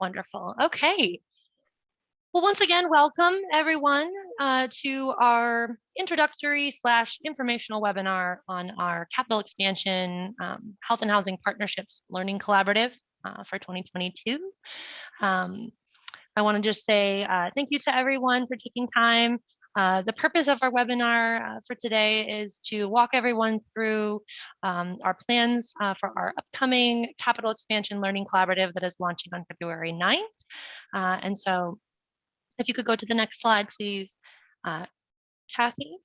Wonderful. Okay. Well, once again, welcome everyone to our introductory / informational webinar on our capital expansion health and housing partnerships learning collaborative for 2022. I want to just say thank you to everyone for taking time. The purpose of our webinar for today is to walk everyone through our plans for our upcoming capital expansion learning collaborative that is launching on February 9th. And so if you could go to the next slide, please, Kathy.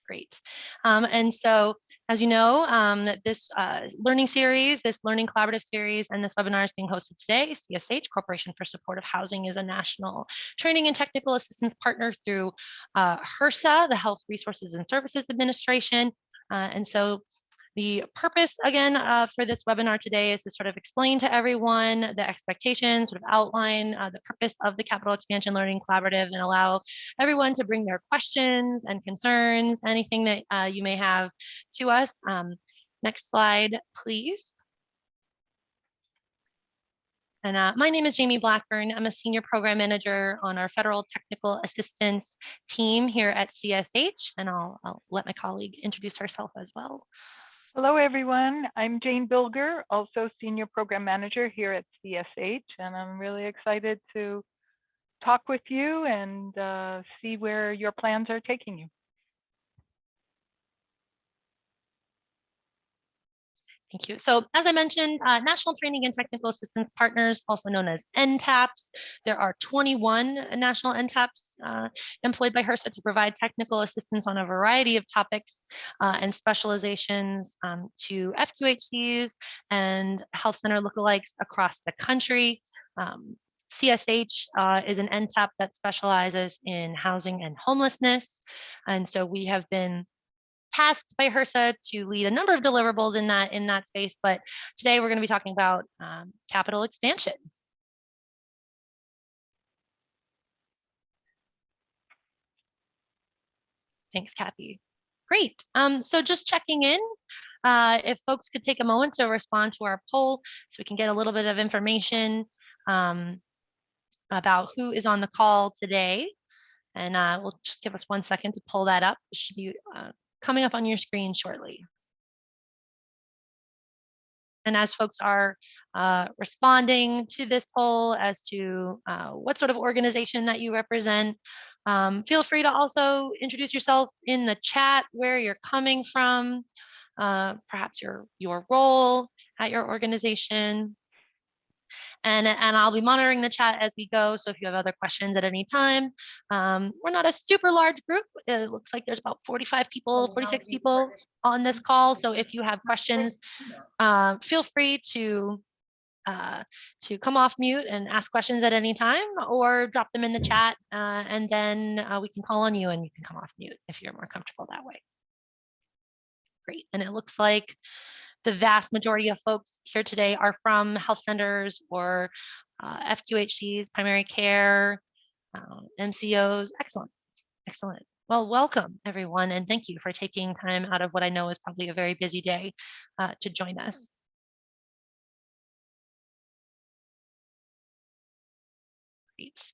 Great. And so, as you know, this learning series, this learning collaborative series, and this webinar is being hosted today. CSH, Corporation for Supportive Housing, is a national training and technical assistance partner through HRSA, the Health Resources and Services Administration. And so the purpose, again, for this webinar today is to sort of explain to everyone the expectations, sort of outline the purpose of the Capital Expansion Learning Collaborative, and allow everyone to bring their questions and concerns, anything that you may have to us. Next slide, please. And my name is Jamie Blackburn. I'm a senior program manager on our federal technical assistance team here at CSH, and I'll let my colleague introduce herself as well. Hello, everyone. I'm Jane Bilger, also Senior Program Manager here at CSH, and I'm really excited to talk with you and see where your plans are taking you. Thank you. So as I mentioned, National Training and Technical Assistance Partners, also known as NTAPs. There are 21 national NTAPs employed by HRSA to provide technical assistance on a variety of topics and specializations to FQHCs and health center lookalikes across the country. CSH is an NTAP that specializes in housing and homelessness. And so we have been tasked by HRSA to lead a number of deliverables in that space, but today we're going to be talking about capital expansion. Thanks, Kathy. Great. So just checking in, if folks could take a moment to respond to our poll so we can get a little bit of information about who is on the call today. And we'll just give us 1 second to pull that up. It should be coming up on your screen shortly. And as folks are responding to this poll as to what sort of organization that you represent, feel free to also introduce yourself in the chat, where you're coming from, perhaps your role at your organization. And I'll be monitoring the chat as we go. So if you have other questions at any time, we're not a super large group. It looks like there's about 45 people, 46 people on this call. So if you have questions, feel free to come off mute and ask questions at any time, or drop them in the chat, and then we can call on you and you can come off mute if you're more comfortable that way. Great. And it looks like the vast majority of folks here today are from health centers or FQHCs, primary care, MCOs. Excellent. Excellent. Well, welcome everyone, and thank you for taking time out of what I know is probably a very busy day to join us. Great.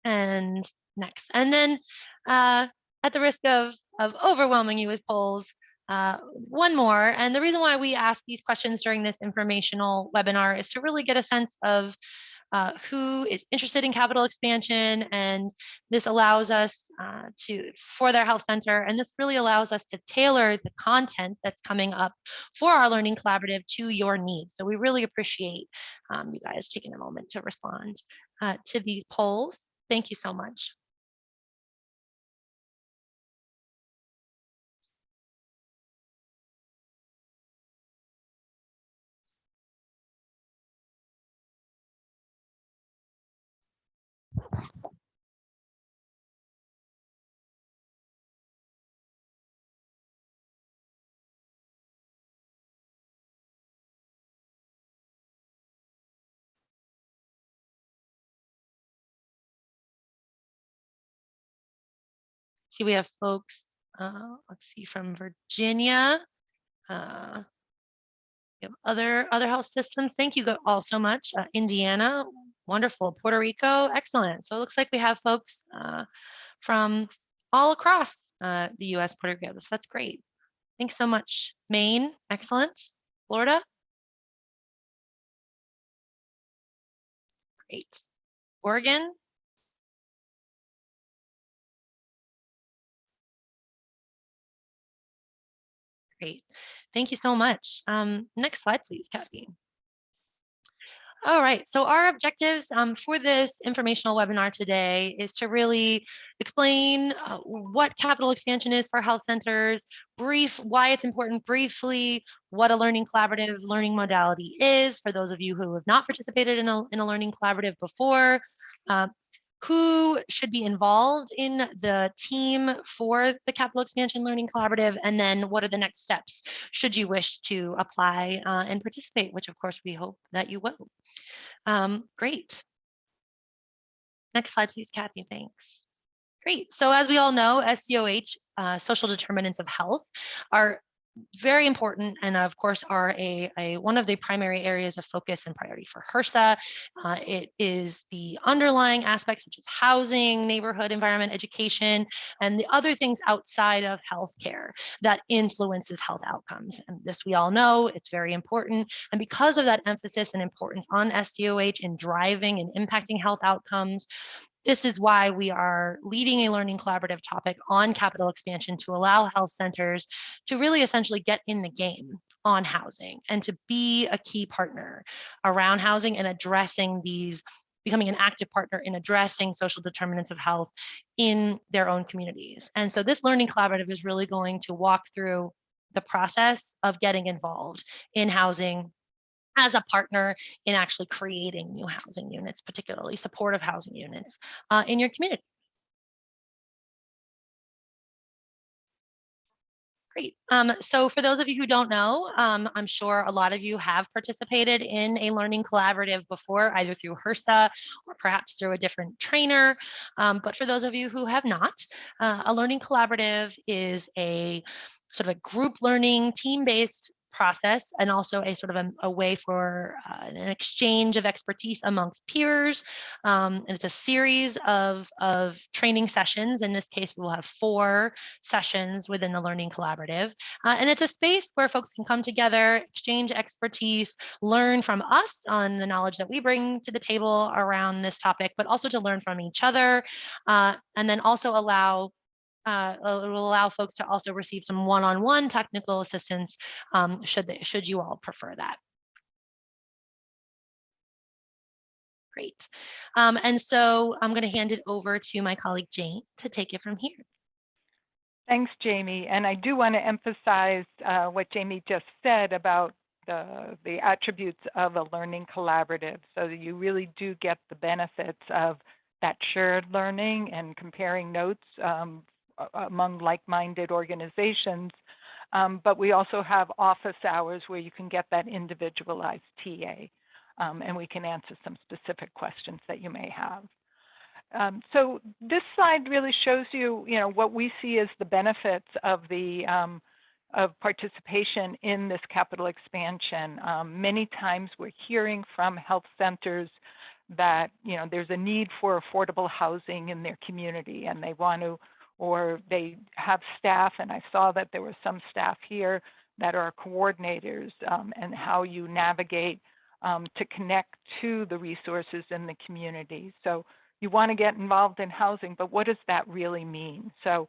And next, and then at the risk of overwhelming you with polls, one more. And the reason why we ask these questions during this informational webinar is to really get a sense of who is interested in capital expansion, and this allows us for their health center, and this really allows us to tailor the content that's coming up for our learning collaborative to your needs. So we really appreciate you guys taking a moment to respond to these polls. Thank you so much. See, we have folks, let's see, from Virginia. We have other health systems. Thank you all so much. Indiana, wonderful. Puerto Rico, excellent. So it looks like we have folks from all across the U.S., Puerto Rico. So that's great. Thanks so much. Maine, excellent. Florida, great. Oregon, great. Thank you so much. Next slide, please, Kathy. All right, so our objectives for this informational webinar today is to really explain what capital expansion is for health centers, why it's important briefly, what a learning collaborative learning modality is for those of you who have not participated in a learning collaborative before, who should be involved in the team for the Capital Expansion Learning Collaborative, and then what are the next steps should you wish to apply and participate, which of course we hope that you will. Great. Next slide, please, Kathy. Thanks. Great. So as we all know, SDOH, social determinants of health, are very important and of course are one of the primary areas of focus and priority for HRSA. It is the underlying aspects such as housing, neighborhood, environment, education, and the other things outside of healthcare that influences health outcomes. And this we all know, it's very important. And because of that emphasis and importance on SDOH in driving and impacting health outcomes, this is why we are leading a learning collaborative topic on capital expansion to allow health centers to really essentially get in the game on housing and to be a key partner around housing and addressing these, becoming an active partner in addressing social determinants of health in their own communities. And so this learning collaborative is really going to walk through the process of getting involved in housing as a partner in actually creating new housing units, particularly supportive housing units in your community. Great. So for those of you who don't know, I'm sure a lot of you have participated in a learning collaborative before, either through HRSA or perhaps through a different trainer. But for those of you who have not, a learning collaborative is a sort of a group learning, team-based process, and also a sort of a way for an exchange of expertise amongst peers. And it's a series of training sessions. In this case, we will have 4 sessions within the Learning Collaborative. And it's a space where folks can come together, exchange expertise, learn from us on the knowledge that we bring to the table around this topic, but also to learn from each other, and then also it will allow folks to also receive some one-on-one technical assistance should you all prefer that. Great. And so I'm going to hand it over to my colleague Jane to take it from here. Thanks, Jamie. And I do want to emphasize what Jamie just said about the attributes of a learning collaborative, so that you really do get the benefits of that shared learning and comparing notes among like-minded organizations. But we also have office hours where you can get that individualized TA, and we can answer some specific questions that you may have. So this slide really shows you, what we see as the benefits of the of participation in this capital expansion. Many times we're hearing from health centers that there's a need for affordable housing in their community, and they want to, or they have staff, and I saw that there were some staff here that are coordinators, and how you navigate to connect to the resources in the community. So you want to get involved in housing, but what does that really mean? So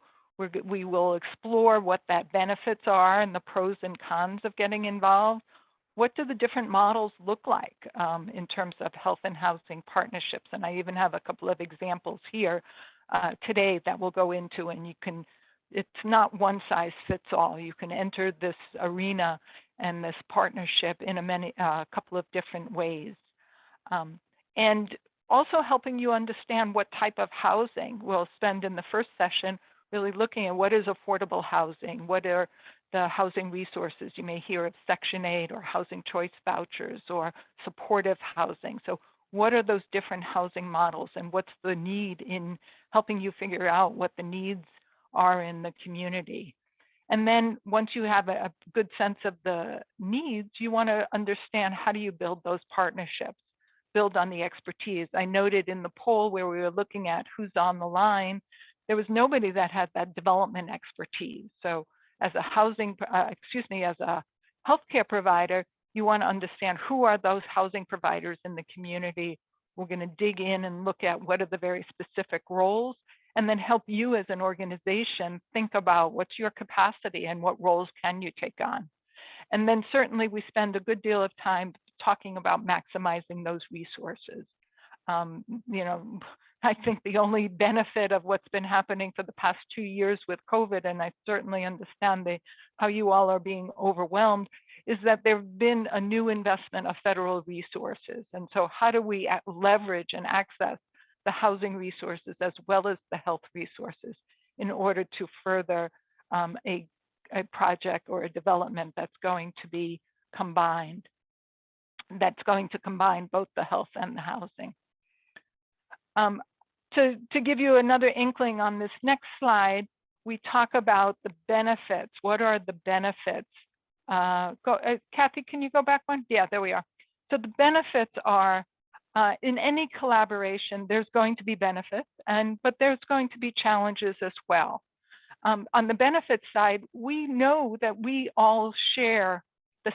we will explore what that benefits are and the pros and cons of getting involved. What do the different models look like in terms of health and housing partnerships? And I even have a couple of examples here today that we'll go into, and it's not one size fits all. You can enter this arena and this partnership in a couple of different ways. And also helping you understand what type of housing. We'll spend in the first session really looking at what is affordable housing, what are the housing resources. You may hear of Section 8 or housing choice vouchers or supportive housing. So what are those different housing models, and what's the need in helping you figure out what the needs are in the community? And then once you have a good sense of the needs, you want to understand how do you build those partnerships, build on the expertise. I noted in the poll where we were looking at who's on the line, there was nobody that had that development expertise. So as a as a healthcare provider, you want to understand who are those housing providers in the community. We're going to dig in and look at what are the very specific roles, and then help you as an organization think about what's your capacity and what roles can you take on. And then certainly we spend a good deal of time talking about maximizing those resources. You know, I think the only benefit of what's been happening for the past 2 years with COVID, and I certainly understand how you all are being overwhelmed, is that there's been a new investment of federal resources. And so how do we leverage and access the housing resources as well as the health resources in order to further a project or a development that's going to be combined, that's going to combine both the health and the housing. To give you another inkling on this next slide, we talk about the benefits. What are the benefits? Kathy, can you go back one? Yeah, there we are. So the benefits are, in any collaboration, there's going to be benefits, but there's going to be challenges as well. On the benefit side, we know that we all share the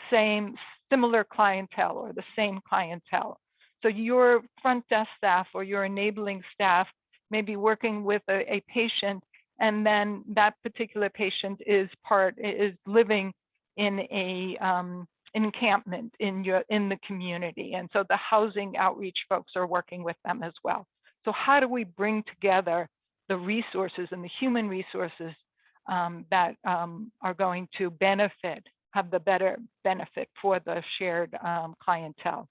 similar clientele or the same clientele. So your front desk staff or your enabling staff may be working with a patient, and then that particular patient is living in an encampment in the community, and so the housing outreach folks are working with them as well. So how do we bring together the resources and the human resources that are going to have the better benefit for the shared clientele?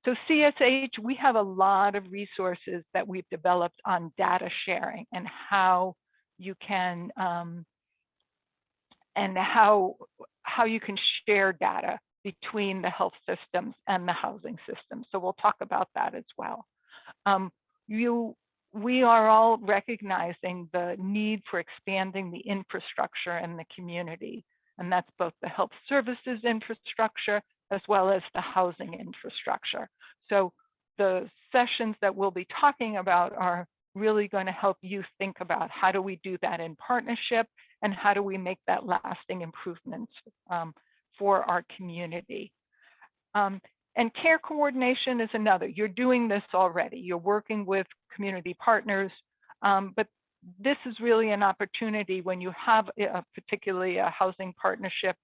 So CSH, we have a lot of resources that we've developed on data sharing and how you can how you can share data between the health systems and the housing systems. So we'll talk about that as well. We are all recognizing the need for expanding the infrastructure in the community, and that's both the health services infrastructure as well as the housing infrastructure. So the sessions that we'll be talking about are really going to help you think about how do we do that in partnership and how do we make that lasting improvements for our community. And care coordination is another. You're doing this already. You're working with community partners, but this is really an opportunity when you have particularly a housing partnership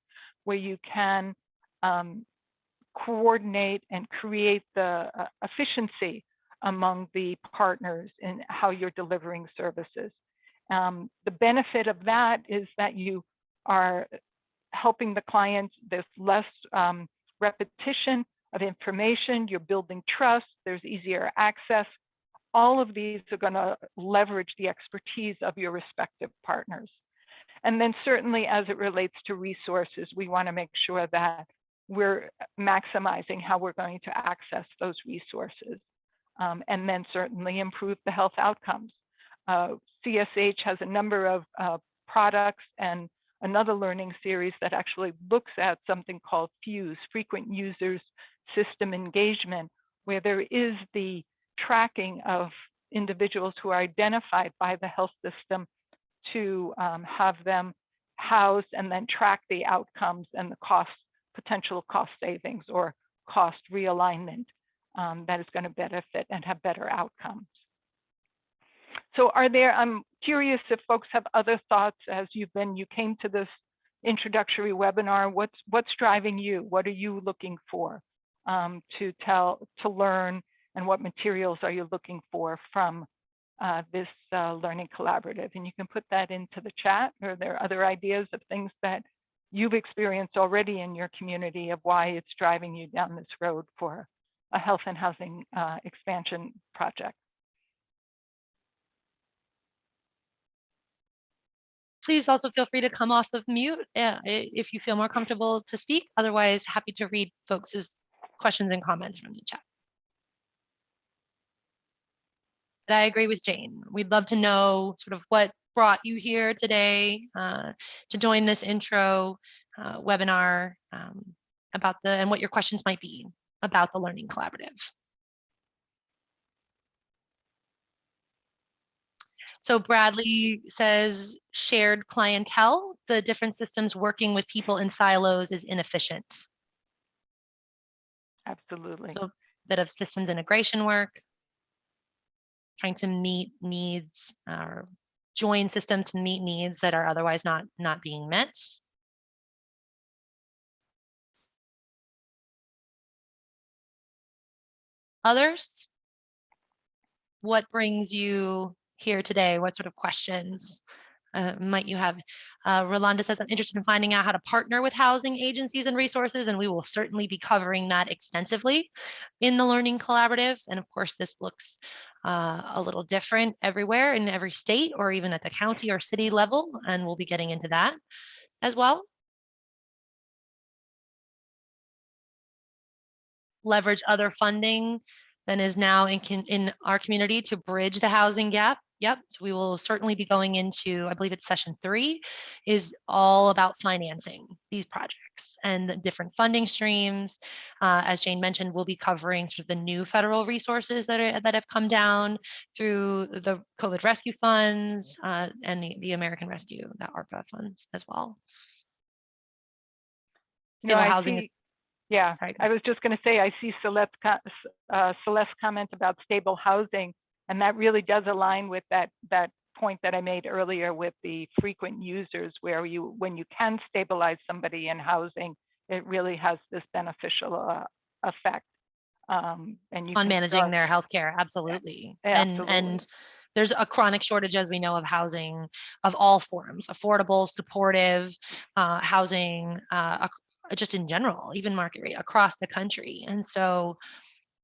where you can coordinate and create the efficiency among the partners in how you're delivering services. The benefit of that is that you are helping the clients. There's less repetition of information. You're building trust. There's easier access. All of these are going to leverage the expertise of your respective partners. And then certainly as it relates to resources, we want to make sure that we're maximizing how we're going to access those resources, and then certainly improve the health outcomes. CSH has a number of products and another learning series that actually looks at something called FUSE, Frequent Users System Engagement, where there is the tracking of individuals who are identified by the health system to have them housed and then track the outcomes and the potential cost savings or cost realignment that is going to benefit and have better outcomes. So I'm curious if folks have other thoughts as you came to this introductory webinar. What's driving you? What are you looking for to learn, and what materials are you looking for from this learning collaborative? And you can put that into the chat, or there are other ideas of things that you've experienced already in your community of why it's driving you down this road for a health and housing expansion project. Please also feel free to come off of mute if you feel more comfortable to speak. Otherwise, happy to read folks' questions and comments from the chat. But I agree with Jane. We'd love to know sort of what brought you here today to join this intro webinar about and what your questions might be about the Learning Collaborative. So Bradley says shared clientele, the different systems working with people in silos is inefficient. Absolutely. So a bit of systems integration work, trying to meet needs or join systems to meet needs that are otherwise not being met. Others? What brings you here today? What sort of questions might you have? Rolanda says, I'm interested in finding out how to partner with housing agencies and resources, and we will certainly be covering that extensively in the Learning Collaborative. And of course, this looks a little different everywhere in every state or even at the county or city level, and we'll be getting into that as well. Leverage other funding than is now in our community to bridge the housing gap. Yep, so we will certainly be going into, I believe it's session 3, is all about financing these projects and the different funding streams. As Jane mentioned, we'll be covering sort of the new federal resources that have come down through the COVID rescue funds and the American Rescue, the ARPA funds as well. Stable housing is. Yeah, sorry, I was just going to say, I see Celeste's comment about stable housing, and that really does align with that point that I made earlier with the frequent users, where when you can stabilize somebody in housing, it really has this beneficial effect. And you on managing their healthcare, absolutely. Yeah, and there's a chronic shortage, as we know, of housing of all forms, affordable, supportive housing, just in general, even market rate across the country. And so,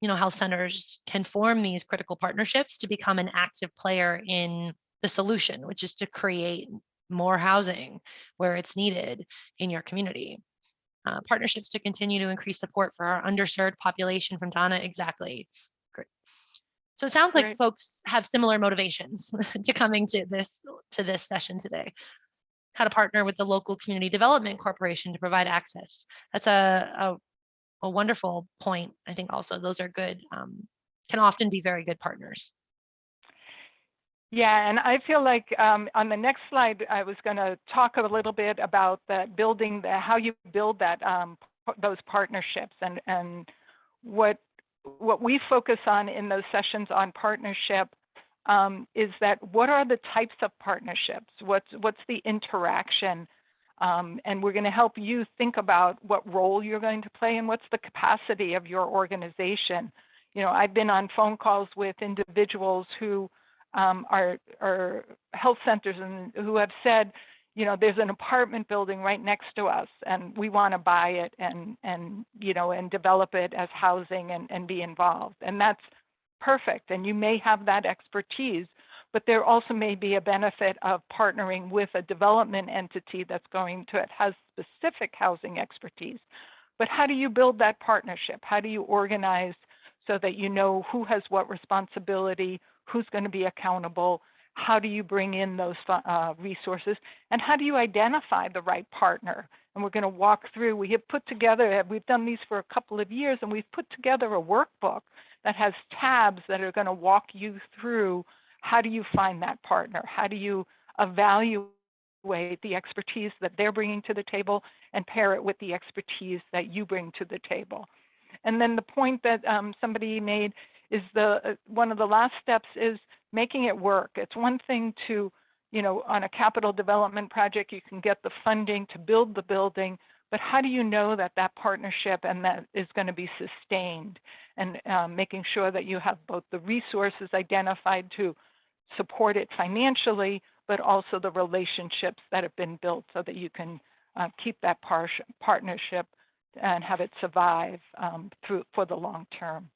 health centers can form these critical partnerships to become an active player in the solution, which is to create more housing where it's needed in your community. Partnerships to continue to increase support for our underserved population from Donna. Exactly. Great. So it sounds like folks have similar motivations to coming to this session today. How to partner with the local community development corporation to provide access. That's a wonderful point. I think also those are good, can often be very good partners. Yeah, and I feel like on the next slide, I was going to talk a little bit about how you build that those partnerships, and what we focus on in those sessions on partnership is that what are the types of partnerships? What's the interaction? And we're going to help you think about what role you're going to play and what's the capacity of your organization. I've been on phone calls with individuals who are health centers and who have said, there's an apartment building right next to us, and we want to buy it and develop it as housing and be involved. And that's perfect. And you may have that expertise, but there also may be a benefit of partnering with a development entity that has specific housing expertise. But how do you build that partnership? How do you organize so that you know who has what responsibility, who's going to be accountable? How do you bring in those resources? And how do you identify the right partner? And we're going to walk through, we've done these for a couple of years, and we've put together a workbook that has tabs that are going to walk you through how do you find that partner? How do you evaluate the expertise that they're bringing to the table and pair it with the expertise that you bring to the table? And then the point that somebody made is one of the last steps is making it work. It's one thing to, on a capital development project, you can get the funding to build the building, but how do you know that partnership and that is going to be sustained? And making sure that you have both the resources identified to support it financially, but also the relationships that have been built so that you can keep that partnership and have it survive for the long term.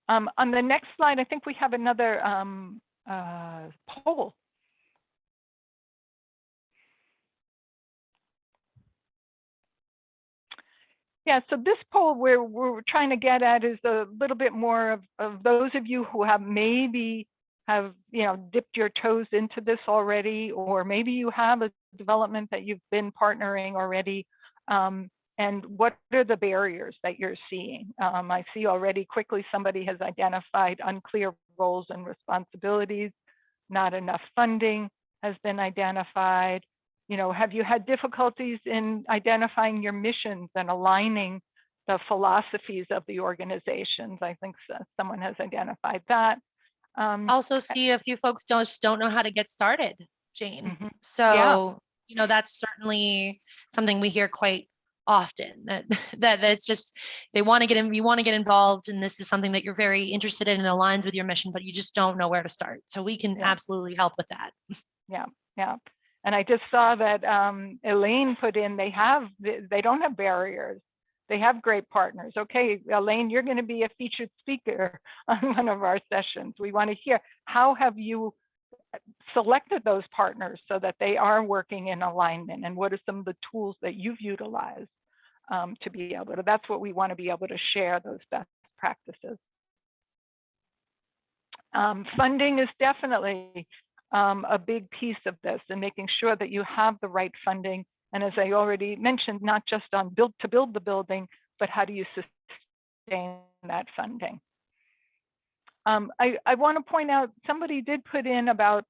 On the next slide, I think we have another poll. Yeah, so this poll where we're trying to get at is a little bit more of those of you who have maybe have, dipped your toes into this already, or maybe you have a development that you've been partnering already. And what are the barriers that you're seeing? I see already quickly somebody has identified unclear roles and responsibilities, not enough funding has been identified. Have you had difficulties in identifying your missions and aligning the philosophies of the organizations? I think someone has identified that. Also see a few folks don't know how to get started, Jane. Mhm. So, that's certainly something we hear quite often, that that's just, you want to get involved, and this is something that you're very interested in and aligns with your mission, but you just don't know where to start. So we can absolutely help with that. Yeah. And I just saw that Elaine put in, they don't have barriers. They have great partners. Okay, Elaine, you're going to be a featured speaker on one of our sessions. We want to hear, how have you selected those partners so that they are working in alignment, and what are some of the tools that you've utilized to be able to, that's what we want to be able to share, those best practices. Funding is definitely a big piece of this, and making sure that you have the right funding. And as I already mentioned, not just on to build the building, but how do you sustain that funding? I want to point out, somebody did put in about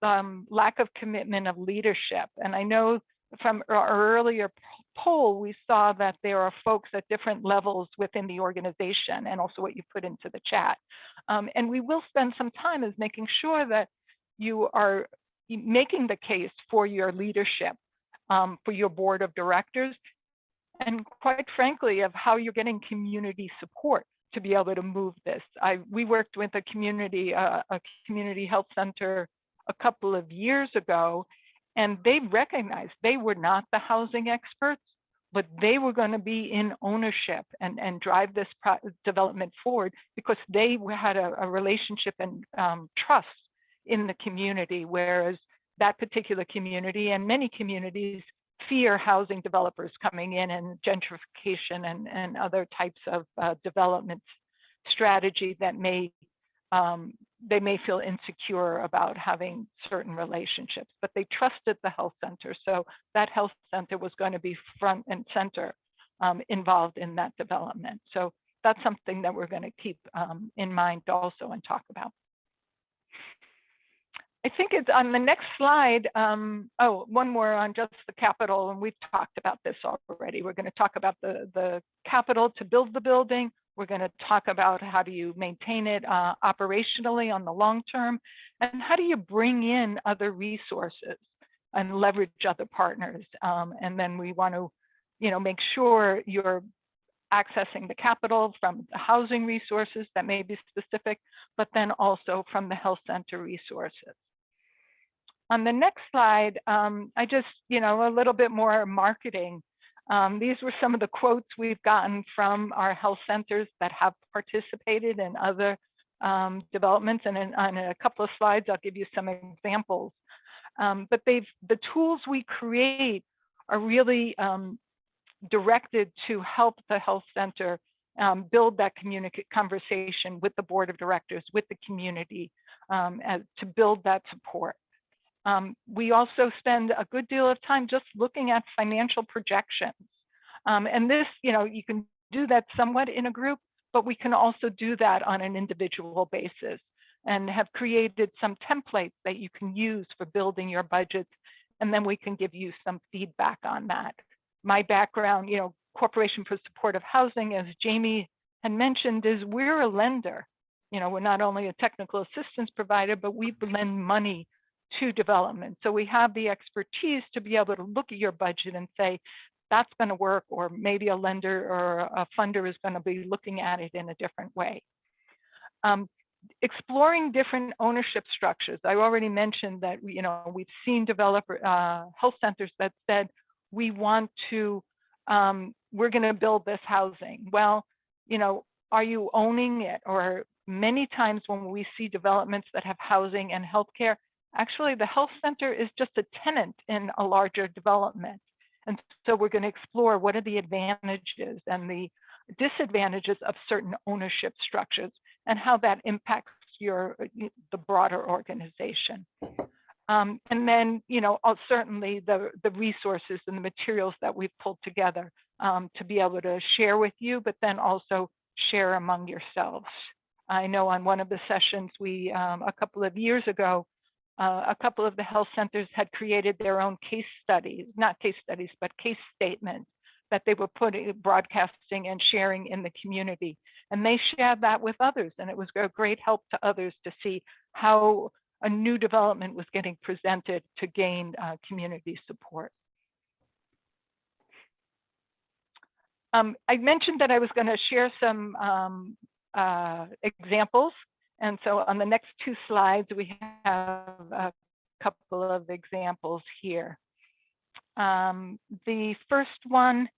lack of commitment of leadership. And I know from our earlier poll, we saw that there are folks at different levels within the organization, and also what you put into the chat. And we will spend some time as making sure that you are making the case for your leadership, for your board of directors, and quite frankly, of how you're getting community support to be able to move this. We worked with a community health center a couple of years ago, and they recognized they were not the housing experts, but they were going to be in ownership and drive this development forward, because they had a relationship and trust in the community, whereas that particular community and many communities fear housing developers coming in, and gentrification and other types of development strategy that they may feel insecure about having certain relationships, but they trusted the health center. So that health center was going to be front and center involved in that development. So that's something that we're going to keep in mind also and talk about. I think it's on the next slide. One more on just the capital, and we've talked about this already. We're going to talk about the capital to build the building. We're going to talk about how do you maintain it operationally on the long term, and how do you bring in other resources and leverage other partners. And then we want to, make sure you're accessing the capital from the housing resources that may be specific, but then also from the health center resources. On the next slide, I just, a little bit more marketing. These were some of the quotes we've gotten from our health centers that have participated in other developments. And on a couple of slides, I'll give you some examples. But the tools we create are really directed to help the health center build that conversation with the board of directors, with the community, to build that support. We also spend a good deal of time just looking at financial projections. And this, you can do that somewhat in a group, but we can also do that on an individual basis, and have created some templates that you can use for building your budgets. And then we can give you some feedback on that. My background, Corporation for Supportive Housing, as Jamie had mentioned, is we're a lender. We're not only a technical assistance provider, but we lend money to development. So we have the expertise to be able to look at your budget and say, that's going to work, or maybe a lender or a funder is going to be looking at it in a different way. Exploring different ownership structures. I already mentioned that we've seen health centers that said, we want to, we're going to build this housing. Well, are you owning it? Or many times when we see developments that have housing and healthcare, actually the health center is just a tenant in a larger development. And so we're going to explore what are the advantages and the disadvantages of certain ownership structures, and how that impacts the broader organization. And then, certainly the resources and the materials that we've pulled together to be able to share with you, but then also share among yourselves. I know on one of the sessions we, a couple of years ago, a couple of the health centers had created their own case studies, not case studies, but case statements that they were broadcasting and sharing in the community. And they shared that with others. And it was a great help to others to see how a new development was getting presented to gain community support. I mentioned that I was going to share some examples. And so on the next two slides, we have a couple of examples here. The first one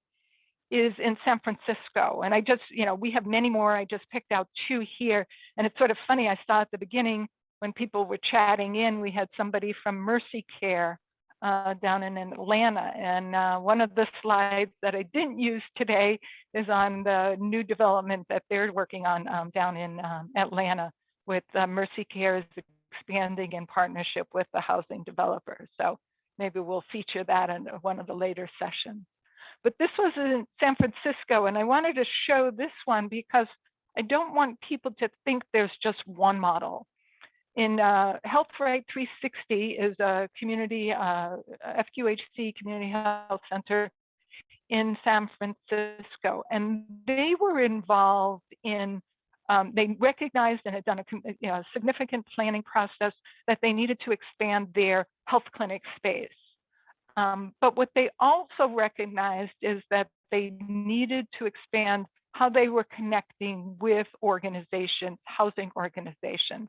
is in San Francisco. And I just, we have many more. I just picked out two here. And it's sort of funny, I saw at the beginning when people were chatting in, we had somebody from Mercy Care down in Atlanta. And one of the slides that I didn't use today is on the new development that they're working on down in Atlanta with Mercy Care is expanding in partnership with the housing developer. So maybe we'll feature that in one of the later sessions. But this was in San Francisco, and I wanted to show this one because I don't want people to think there's just one model. In Health Right 360 is a community, FQHC Community Health Center in San Francisco. And they were involved in, they recognized and had done a significant planning process that they needed to expand their health clinic space. But what they also recognized is that they needed to expand how they were connecting with organizations, housing organizations.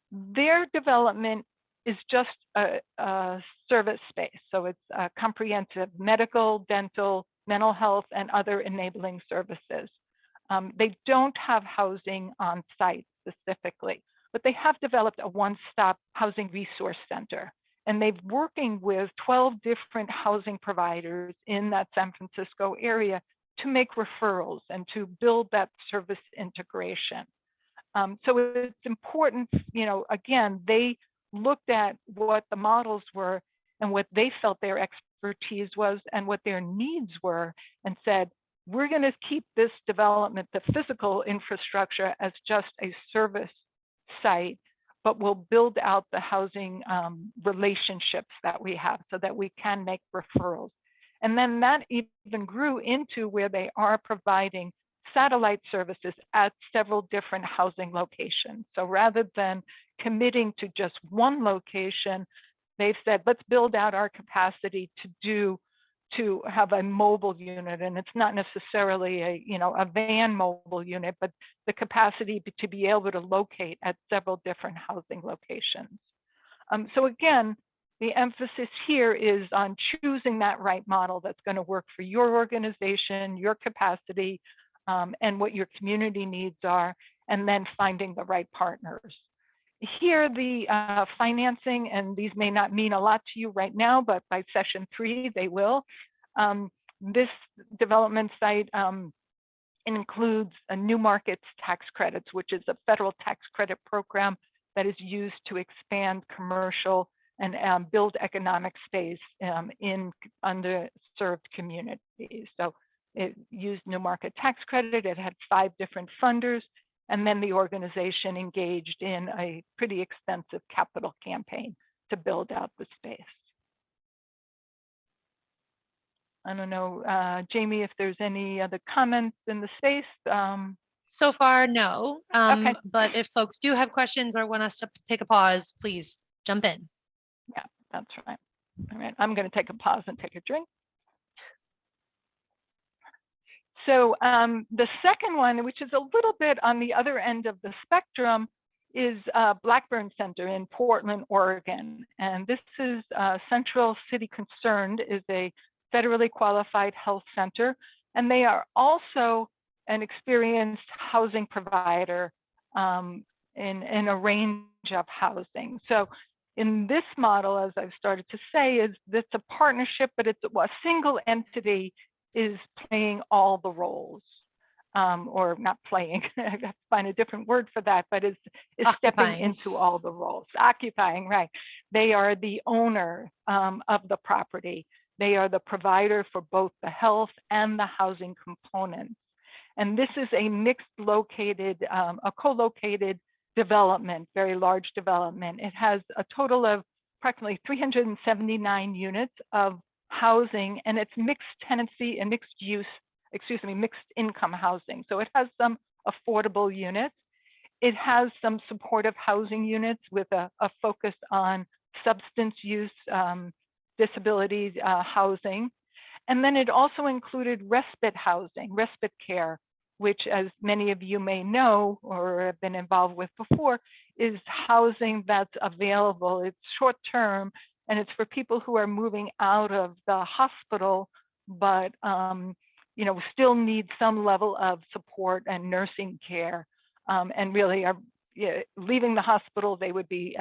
Their development is just a service space. So it's a comprehensive medical, dental, mental health, and other enabling services. They don't have housing on site specifically, but they have developed a one-stop housing resource center. And they're working with 12 different housing providers in that San Francisco area to make referrals and to build that service integration. So it's important, again, they looked at what the models were and what they felt their expertise was and what their needs were and said, we're going to keep this development, the physical infrastructure, as just a service site, but we'll build out the housing relationships that we have so that we can make referrals. And then that even grew into where they are providing satellite services at several different housing locations. So rather than committing to just one location, they've said, let's build out our capacity to have a mobile unit. And it's not necessarily a van mobile unit, but the capacity to be able to locate at several different housing locations. So again, the emphasis here is on choosing that right model that's going to work for your organization, your capacity, and what your community needs are, and then finding the right partners. Here, the financing, and these may not mean a lot to you right now, but by session 3, they will. This development site includes a New Markets tax credits, which is a federal tax credit program that is used to expand commercial and build economic space in underserved communities. So it used New Market tax credit. It had 5 different funders. And then the organization engaged in a pretty extensive capital campaign to build out the space. I don't know, Jamie, if there's any other comments in the space. So far, no. Okay. But if folks do have questions or want us to take a pause, please jump in. Yeah, that's right. All right, I'm going to take a pause and take a drink. So the second one, which is a little bit on the other end of the spectrum, is Blackburn Center in Portland, Oregon. And this is Central City Concerned, is a federally qualified health center. And they are also an experienced housing provider in a range of housing. So in this model, as I've started to say, is it's a partnership, but it's a single entity is playing all the roles. or not playing, I have to find a different word for that, but is stepping Occupying. into all the roles, occupying, right. They are the owner of the property. They are the provider for both the health and the housing components. And this is a mixed located, a co-located development, very large development. It has a total of approximately 379 units of housing, and it's mixed tenancy and mixed use, mixed income housing. So it has some affordable units. It has some supportive housing units with a focus on substance use, disability housing. And then it also included respite housing, respite care, which, as many of you may know or have been involved with before, is housing that's available. It's short term, and it's for people who are moving out of the hospital, but still need some level of support and nursing care, and really are leaving the hospital, they would be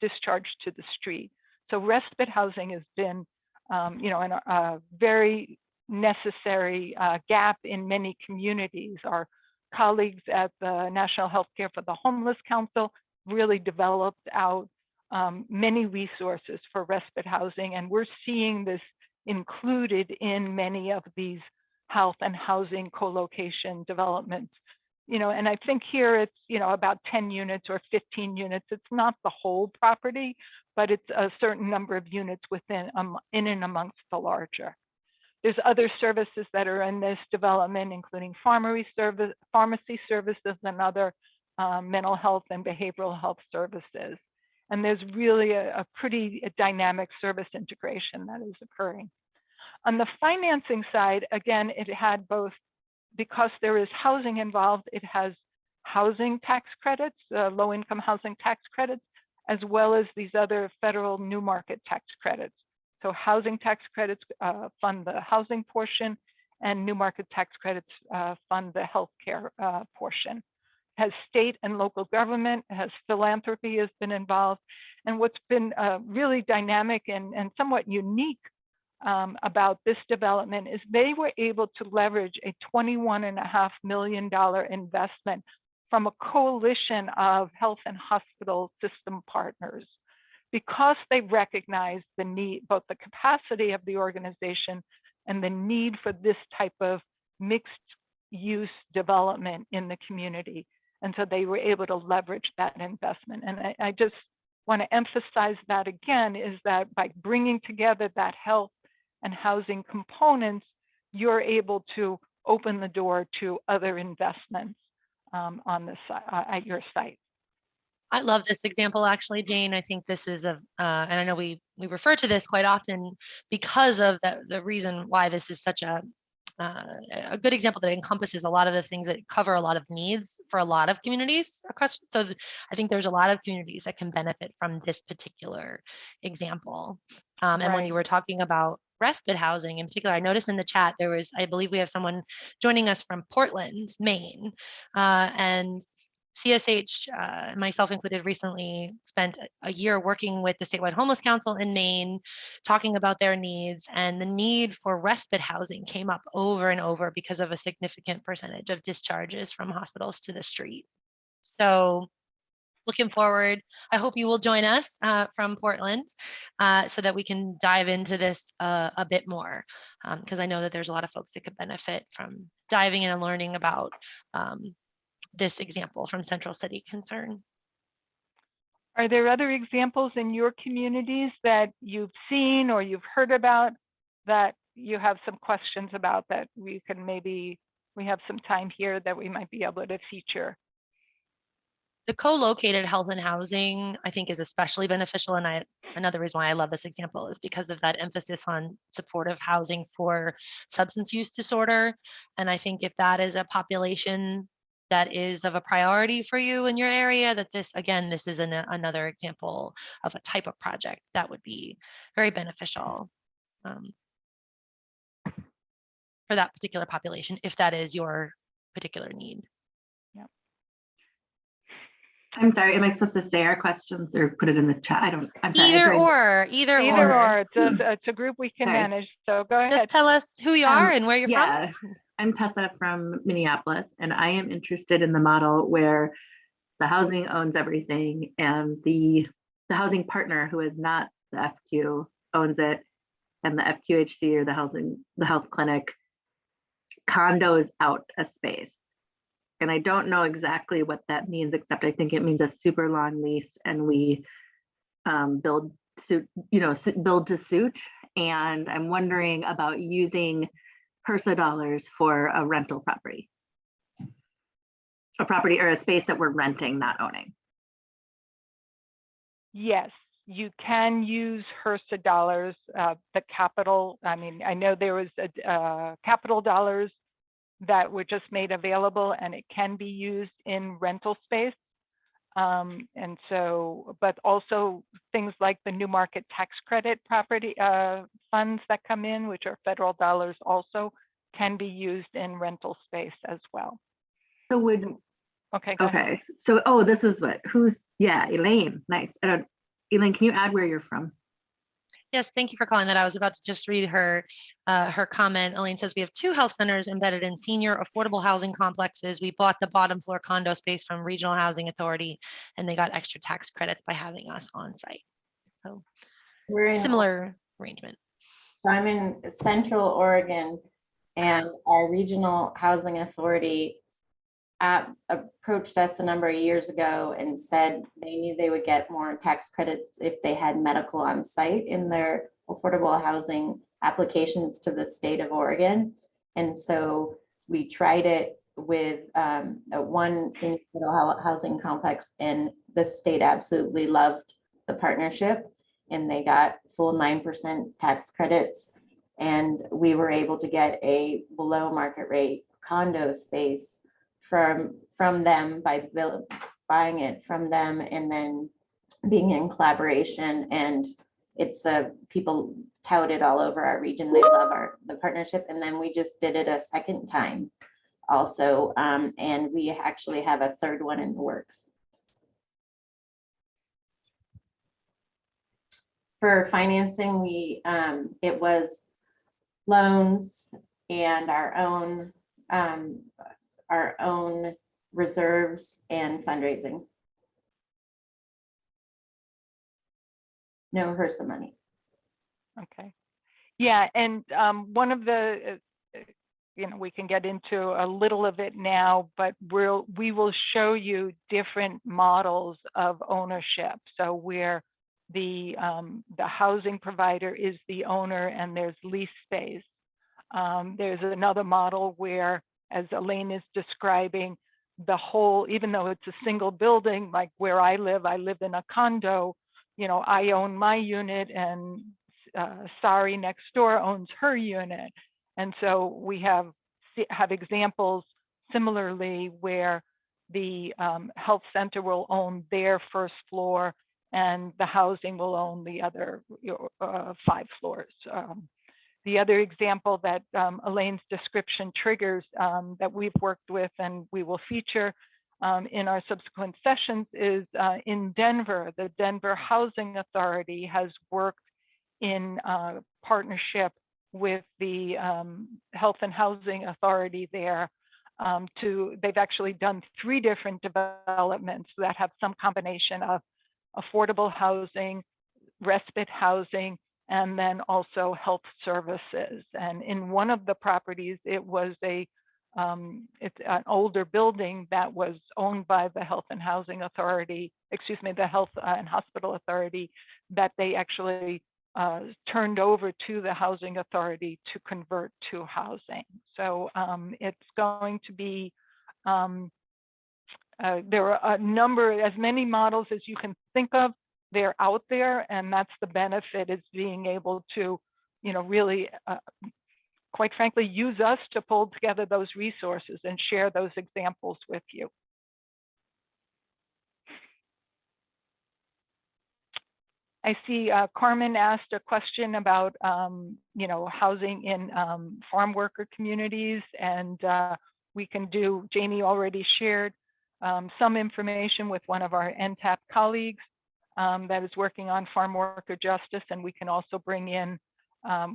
discharged to the street. So respite housing has been, a very necessary gap in many communities. Our colleagues at the National Healthcare for the Homeless Council really developed out many resources for respite housing, and we're seeing this included in many of these health and housing co-location developments. And I think here it's, about 10 units or 15 units. It's not the whole property, but it's a certain number of units within, in and amongst the larger. There's other services that are in this development, including pharmacy services and other mental health and behavioral health services. And there's really a pretty dynamic service integration that is occurring. On the financing side, again, it had both, because there is housing involved, it has housing tax credits, low-income housing tax credits, as well as these other federal new market tax credits. So housing tax credits fund the housing portion, and new market tax credits fund the healthcare portion. It has state and local government, it has philanthropy has been involved. And what's been really dynamic and somewhat unique about this development is they were able to leverage a $21.5 million investment from a coalition of health and hospital system partners, because they recognized the need, both the capacity of the organization and the need for this type of mixed use development in the community. And so they were able to leverage that investment. And I just want to emphasize that again, is that by bringing together that health and housing components, you're able to open the door to other investments on this at your site. I love this example, actually, Jane. I think this is and I know we refer to this quite often because of the reason why this is such a good example that encompasses a lot of the things that cover a lot of needs for a lot of communities across. So I think there's a lot of communities that can benefit from this particular example. And when you were talking about respite housing in particular, I noticed in the chat there was, I believe we have someone joining us from Portland, Maine, and CSH, myself included, recently spent a year working with the Statewide Homeless Council in Maine, talking about their needs, and the need for respite housing came up over and over because of a significant percentage of discharges from hospitals to the street. So looking forward, I hope you will join us from Portland so that we can dive into this a bit more, because I know that there's a lot of folks that could benefit from diving in and learning about this example from Central City Concern. Are there other examples in your communities that you've seen or you've heard about that you have some questions about, that we can we have some time here that we might be able to feature? The co-located health and housing, I think, is especially beneficial. And another reason why I love this example is because of that emphasis on supportive housing for substance use disorder. And I think if that is a population that is of a priority for you in your area, that this, again, this is another example of a type of project that would be very beneficial for that particular population, if that is your particular need. I'm sorry, am I supposed to say our questions or put it in the chat? I'm sorry. I Either joined- or, either Either or. or, it's a group we can Sorry. manage. So go ahead. Just tell us who you are and where you're Yeah, from. I'm Tessa from Minneapolis, and I am interested in the model where the housing owns everything and the housing partner, who is not the FQ, owns it, and the FQHC or the health clinic condos out a space. And I don't know exactly what that means, except I think it means a super long lease, and we build to suit. And I'm wondering about using HRSA dollars for a rental property. A property or a space that we're renting, not owning. Yes, you can use HRSA dollars, the capital. I mean, I know there was capital dollars that were just made available, and it can be used in rental space. And so, but also things like the new market tax credit property funds that come in, which are federal dollars, also can be used in rental space as well. So would Okay. Go ahead. So this is Elaine. Nice. Elaine, can you add where you're from? Yes, thank you for calling that. I was about to just read her comment. Elaine says we have 2 health centers embedded in senior affordable housing complexes. We bought the bottom floor condo space from Regional Housing Authority, and they got extra tax credits by having us on site. So We're in similar arrangement. So I'm in Central Oregon, and our Regional Housing Authority approached us a number of years ago and said they knew they would get more tax credits if they had medical on site in their affordable housing applications to the state of Oregon. And so we tried it with one senior housing complex, and the state absolutely loved the partnership, and they got full 9% tax credits. And we were able to get a below market rate condo space from them by buying it from them, and then being in collaboration. And it's people tout it all over our region. They love the partnership. And then we just did it a second time also, and we actually have a third one in the works. For financing, it was loans and our own reserves and fundraising. No HRSA money. Okay. Yeah, and one of the, we can get into a little of it now, but we will show you different models of ownership. So where the housing provider is the owner and there's lease space. There's another model where, as Elaine is describing, the whole, even though it's a single building, like where I live in a condo, I own my unit, and Sari next door owns her unit. And so we have examples similarly where the health center will own their first floor and the housing will own the other 5 floors. The other example that Elaine's description triggers that we've worked with and we will feature in our subsequent sessions is in Denver. The Denver Housing Authority has worked in partnership with the Health and Housing Authority there. They've actually done 3 different developments that have some combination of affordable housing, respite housing, and then also health services. And in one of the properties, it was it's an older building that was owned by the Health and Housing Authority, the Health and Hospital Authority, that they actually turned over to the Housing Authority to convert to housing. So it's going to be, there are a number, as many models as you can think of, they're out there, and that's the benefit, is being able to, really, quite frankly, use us to pull together those resources and share those examples with you. I see Carmen asked a question about, housing in farm worker communities, and we can do, Jamie already shared some information with one of our NTAP colleagues that is working on farm worker justice, and we can also bring in,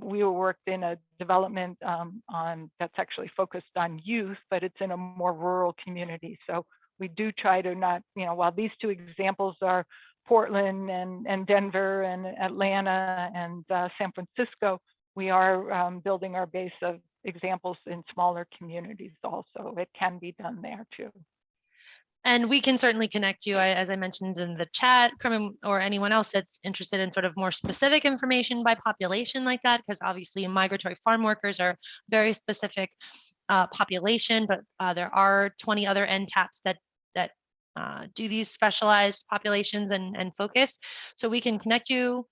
we worked in a development on that's actually focused on youth, but it's in a more rural community. So we do try to not, while these two examples are Portland and Denver and Atlanta and San Francisco, we are building our base of examples in smaller communities also. It can be done there too. And we can certainly connect you, as I mentioned in the chat, Carmen, or anyone else that's interested in sort of more specific information by population like that, because obviously migratory farm workers are very specific population, but there are 20 other NTAPs that do these specialized populations and focus. So we can connect you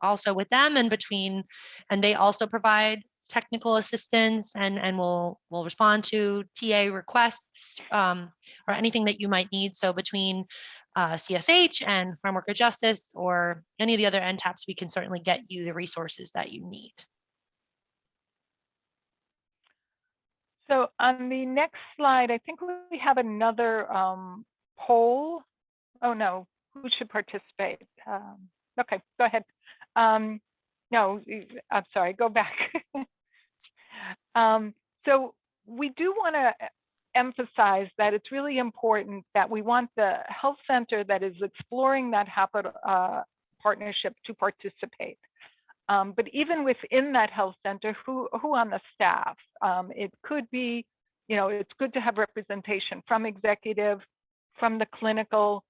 also with them and they also provide technical assistance and will respond to TA requests or anything that you might need. So between CSH and Farm Worker Justice or any of the other NTAPs, we can certainly get you the resources that you need. So on the next slide, I think we have another poll. Oh no, who should participate? Okay, go ahead. No, I'm sorry, go back. So we do want to emphasize that it's really important that we want the health center that is exploring that partnership to participate. But even within that health center, who on the staff? It could be, it's good to have representation from executive, from the clinical,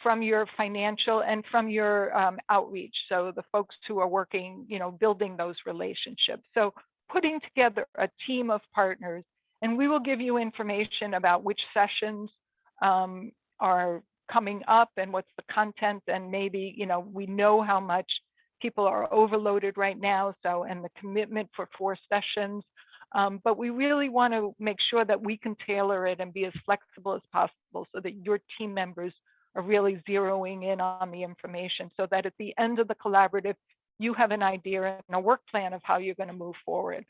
from your financial, and from your outreach. So the folks who are working, building those relationships. So putting together a team of partners, and we will give you information about which sessions are coming up and what's the content, and maybe, we know how much people are overloaded right now, so, and the commitment for 4 sessions. But we really want to make sure that we can tailor it and be as flexible as possible so that your team members are really zeroing in on the information, so that at the end of the collaborative, you have an idea and a work plan of how you're going to move forward.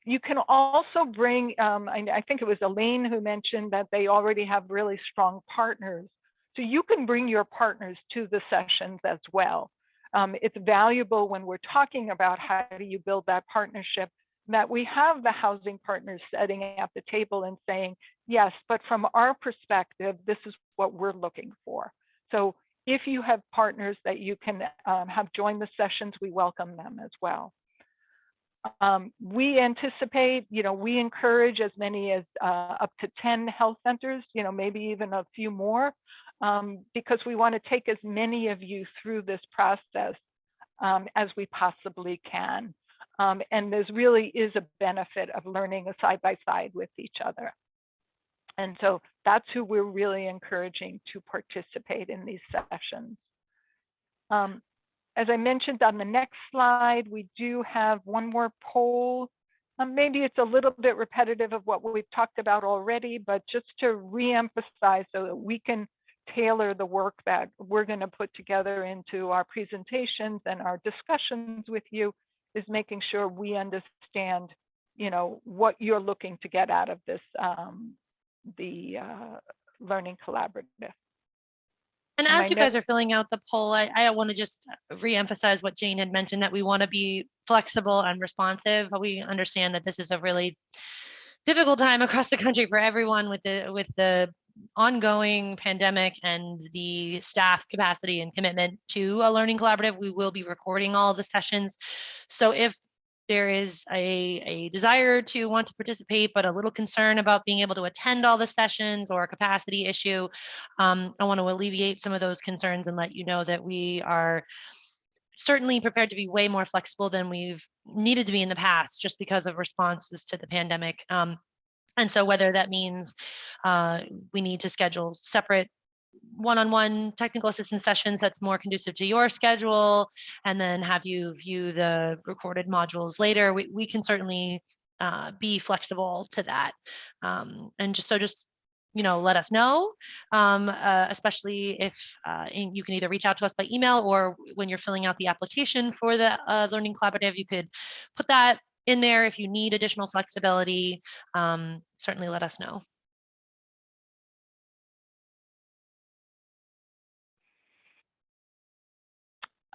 You can also bring, I think it was Elaine who mentioned that they already have really strong partners. So you can bring your partners to the sessions as well. It's valuable when we're talking about how do you build that partnership, that we have the housing partners sitting at the table and saying, yes, but from our perspective, this is what we're looking for. So if you have partners that you can have join the sessions, we welcome them as well. We anticipate, we encourage as many as up to 10 health centers, maybe even a few more, because we want to take as many of you through this process as we possibly can. And there's really is a benefit of learning side by side with each other. And so that's who we're really encouraging to participate in these sessions. As I mentioned on the next slide, we do have one more poll. Maybe it's a little bit repetitive of what we've talked about already, but just to reemphasize so that we can tailor the work that we're going to put together into our presentations and our discussions with you, is making sure we understand, what you're looking to get out of this, the Learning Collaborative. And as you guys are filling out the poll, I want to just reemphasize what Jane had mentioned, that we want to be flexible and responsive. We understand that this is a really difficult time across the country for everyone with the ongoing pandemic and the staff capacity and commitment to a learning collaborative. We will be recording all the sessions. So if there is a desire to want to participate, but a little concern about being able to attend all the sessions or a capacity issue, I want to alleviate some of those concerns and let you know that we are certainly prepared to be way more flexible than we've needed to be in the past, just because of responses to the pandemic. And so whether that means we need to schedule separate one-on-one technical assistance sessions that's more conducive to your schedule, and then have you view the recorded modules later, we can certainly be flexible to that. And just let us know, especially if you can either reach out to us by email, or when you're filling out the application for the Learning Collaborative, you could put that in there. If you need additional flexibility, certainly let us know.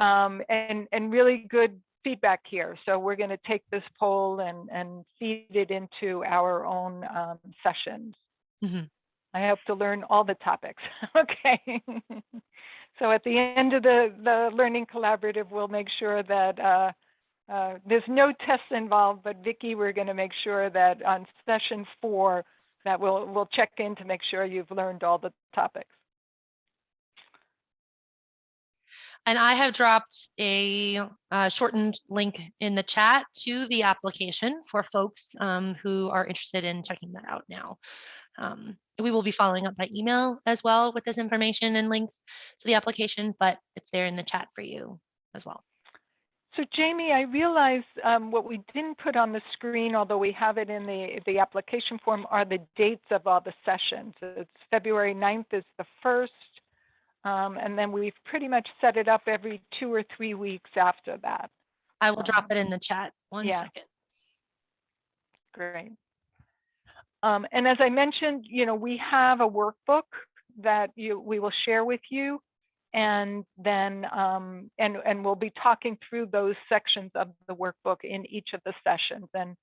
and really good feedback here. So we're going to take this poll and feed it into our own sessions. Mhm. I hope to learn all the topics. Okay. So at the end of the Learning Collaborative, we'll make sure that there's no tests involved, but Vicki, we're going to make sure that on session 4, that we'll check in to make sure you've learned all the topics. And I have dropped a shortened link in the chat to the application for folks who are interested in checking that out now. We will be following up by email as well with this information and links to the application, but it's there in the chat for you as well. So Jamie, I realize what we didn't put on the screen, although we have it in the application form, are the dates of all the sessions. It's February 9th is the first, and then we've pretty much set it up every 2 or 3 weeks after that. I will drop it in the chat. One second. Great. And as I mentioned, we have a workbook that we will share with you, and then and we'll be talking through those sections of the workbook in each of the sessions. And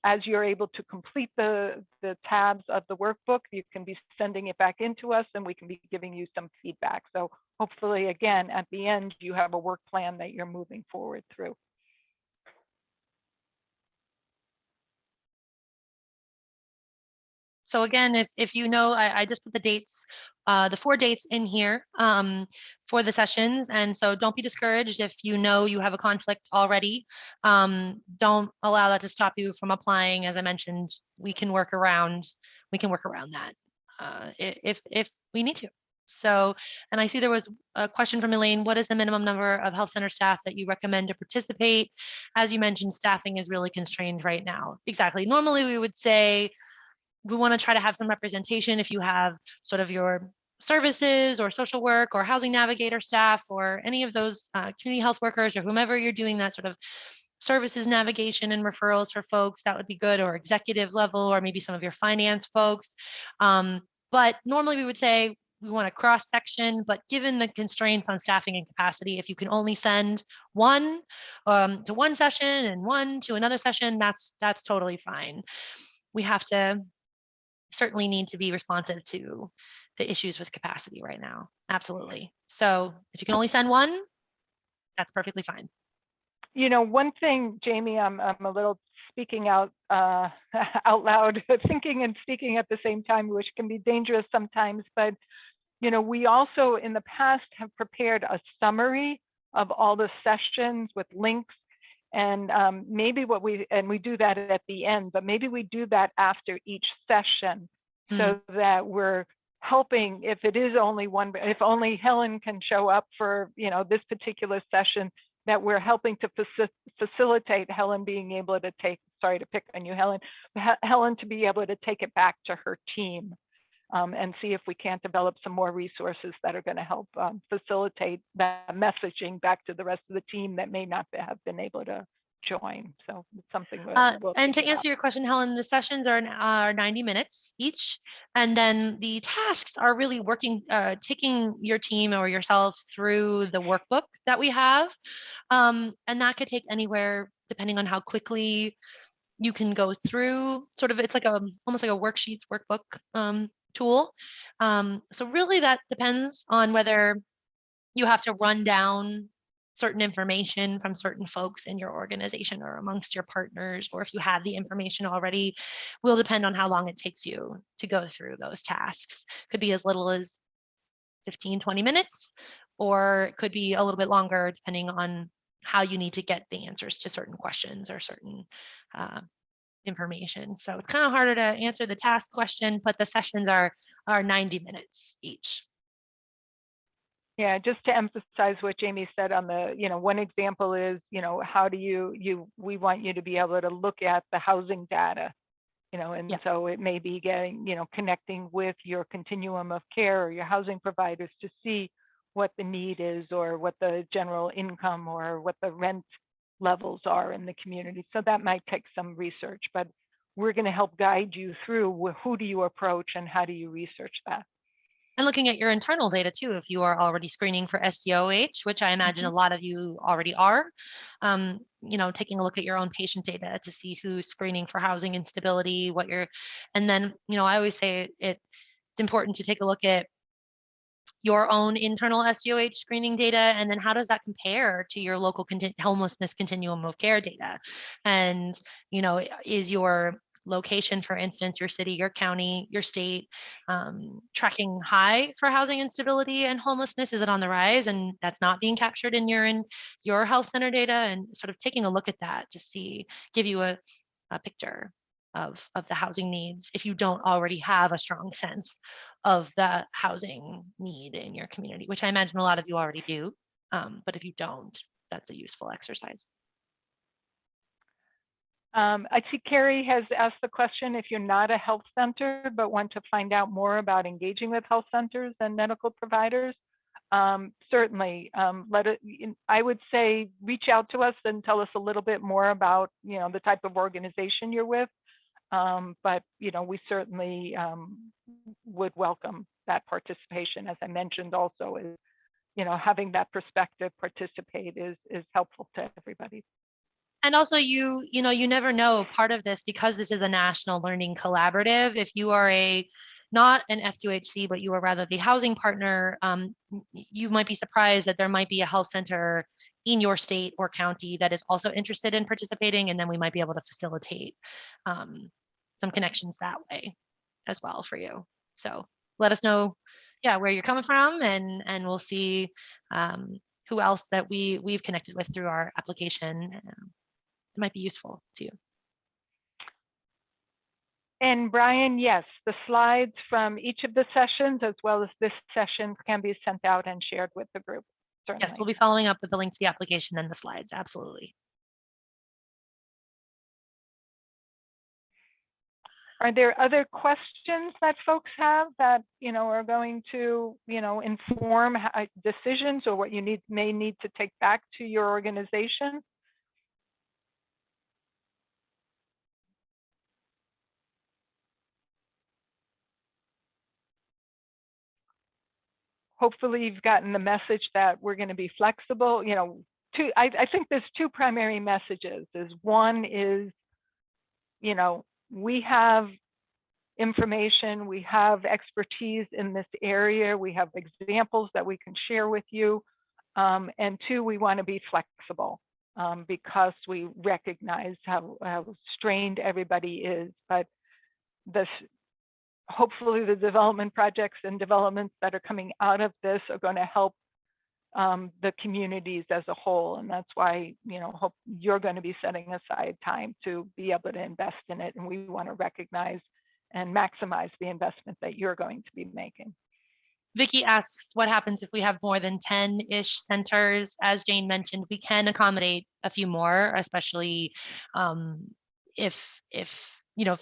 as you're able to complete the tabs of the workbook, you can be sending it back into us, and we can be giving you some feedback. So hopefully, again, at the end, you have a work plan that you're moving forward through. So again, if you know, I just put the dates, the 4 dates in here for the sessions. And so don't be discouraged if you know you have a conflict already. Don't allow that to stop you from applying. As I mentioned, we can work around that if we need to. So, and I see there was a question from Elaine, what is the minimum number of health center staff that you recommend to participate? As you mentioned, staffing is really constrained right now. Exactly. Normally we would say, we want to try to have some representation if you have sort of your services or social work or housing navigator staff or any of those community health workers or whomever you're doing that sort of services navigation and referrals for folks, that would be good, or executive level, or maybe some of your finance folks. But normally we would say we want a cross section, but given the constraints on staffing and capacity, if you can only send one to one session and one to another session, that's totally fine. We have to certainly need to be responsive to the issues with capacity right now. Absolutely. So if you can only send one, that's perfectly fine. One thing, Jamie, I'm a little speaking out out loud, thinking and speaking at the same time, which can be dangerous sometimes. But we also in the past have prepared a summary of all the sessions with links. And maybe we do that at the end, but maybe we do that after each session so that we're helping, if it is only one, if only Helen can show up for, this particular session, that we're helping to facilitate Helen being able to sorry to pick on you, Helen to be able to take it back to her team and see if we can't develop some more resources that are going to help facilitate that messaging back to the rest of the team that may not have been able to join. So it's something we'll and to answer your question, Helen, the sessions are 90 minutes each, and then the tasks are really taking your team or yourself through the workbook that we have, and that could take anywhere depending on how quickly you can go through. Sort of, it's like almost like a worksheets workbook tool. So really that depends on whether you have to run down certain information from certain folks in your organization or amongst your partners, or if you have the information already, will depend on how long it takes you to go through those tasks. Could be as little as 15, 20 minutes, or it could be a little bit longer depending on how you need to get the answers to certain questions or certain information. So it's kind of harder to answer the task question, but the sessions are 90 minutes each. Yeah, just to emphasize what Jamie said on the, one example is, how do we want you to be able to look at the housing data, and so it may be getting, connecting with your continuum of care or your housing providers to see what the need is or what the general income or what the rent levels are in the community. So that might take some research, but we're going to help guide you through who do you approach and how do you research that. And looking at your internal data too, if you are already screening for SDOH, which I imagine a lot of you already are, taking a look at your own patient data to see who's screening for housing instability, and then, I always say it's important to take a look at your own internal SDOH screening data, and then how does that compare to your local homelessness continuum of care data? And, is your location, for instance, your city, your county, your state, tracking high for housing instability and homelessness? Is it on the rise and that's not being captured in your health center data? And sort of taking a look at that to give you a picture of the housing needs if you don't already have a strong sense of the housing need in your community, which I imagine a lot of you already do. But if you don't, that's a useful exercise. I see Carrie has asked the question, if you're not a health center but want to find out more about engaging with health centers and medical providers, certainly I would say reach out to us and tell us a little bit more about the type of organization you're with. But we certainly would welcome that participation. As I mentioned, also is having that perspective participate is helpful to everybody. And also you never know, part of this, because this is a national learning collaborative, if you are not an FQHC, but you are rather the housing partner, you might be surprised that there might be a health center in your state or county that is also interested in participating, and then we might be able to facilitate some connections that way as well for you. So let us know, where you're coming from, and we'll see who else that we've connected with through our application. It might be useful to you. And Brian, yes, the slides from each of the sessions as well as this session can be sent out and shared with the group. Certainly. Yes, we'll be following up with the link to the application and the slides. Absolutely. Are there other questions that folks have that are going to inform decisions or what you may need to take back to your organization? Hopefully you've gotten the message that we're going to be flexible. I think there's two primary messages. One is, we have information, we have expertise in this area, we have examples that we can share with you. And two, we want to be flexible because we recognize how strained everybody is. But hopefully the development projects and developments that are coming out of this are going to help the communities as a whole. And that's why, hope you're going to be setting aside time to be able to invest in it. And we want to recognize and maximize the investment that you're going to be making. Vicki asks, what happens if we have more than 10-ish centers? As Jane mentioned, we can accommodate a few more, especially if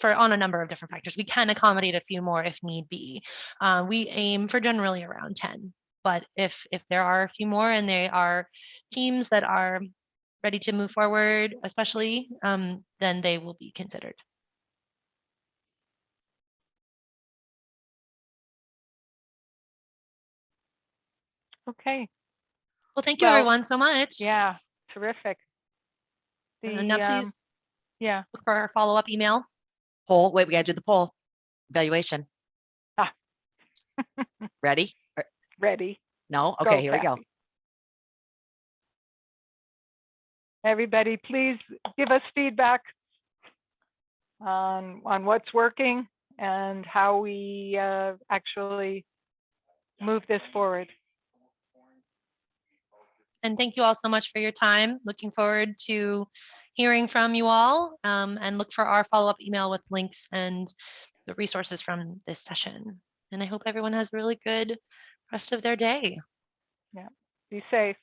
on a number of different factors. We can accommodate a few more if need be. We aim for generally around 10, but if there are a few more and they are teams that are ready to move forward, especially, then they will be considered. Okay. Well, thank you everyone so much. Yeah, terrific. Now please look for our follow-up email. Poll. Wait, we gotta do the poll. Evaluation. Ready? Ready. No? Okay, here we go. Everybody, please give us feedback on what's working and how we actually move this forward. And thank you all so much for your time. Looking forward to hearing from you all, and look for our follow-up email with links and the resources from this session. And I hope everyone has a really good rest of their day. Yeah, be safe.